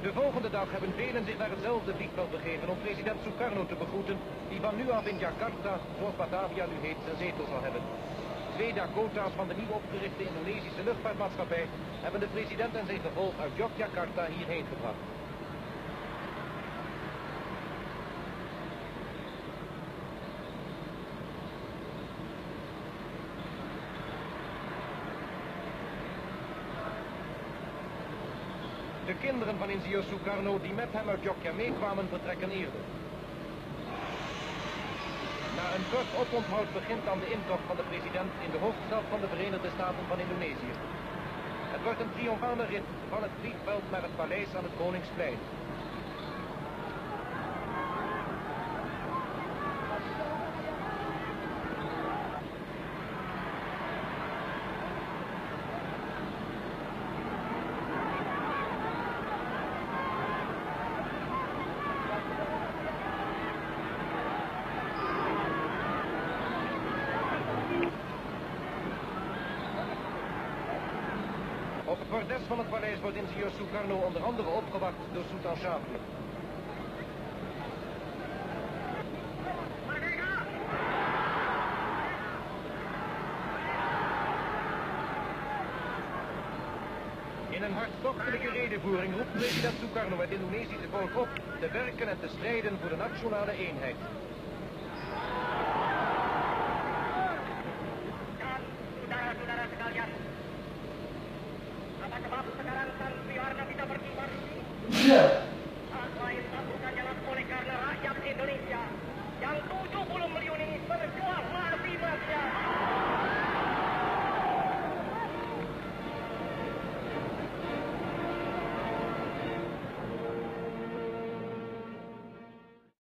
De volgende dag hebben velen zich naar hetzelfde vliegveld begeven om president Sukarno te begroeten, die van nu af in Jakarta, zoals Batavia nu heet, zijn zetel zal hebben. 2 Dakota's van de nieuw opgerichte Indonesische luchtvaartmaatschappij hebben de president en zijn gevolg uit Yogyakarta hierheen gebracht. De kinderen van ingenieur Sukarno die met hem uit Jogja meekwamen vertrekken eerder. Na een kort oponthoud begint dan de intocht van de president in de hoofdstad van de Verenigde Staten van Indonesië. Het wordt een triomfale rit van het vliegveld naar het paleis aan het Koningsplein. Op het bordes van het paleis wordt ingenieur Sukarno onder andere opgewacht door Sultan Syahrir. In een hartstochtelijke redevoering roept president Sukarno het Indonesische volk op te werken en te strijden voor de nationale eenheid. Saudara-saudara sekalian, apa sebab sekarang Santriwana tidak berkibar?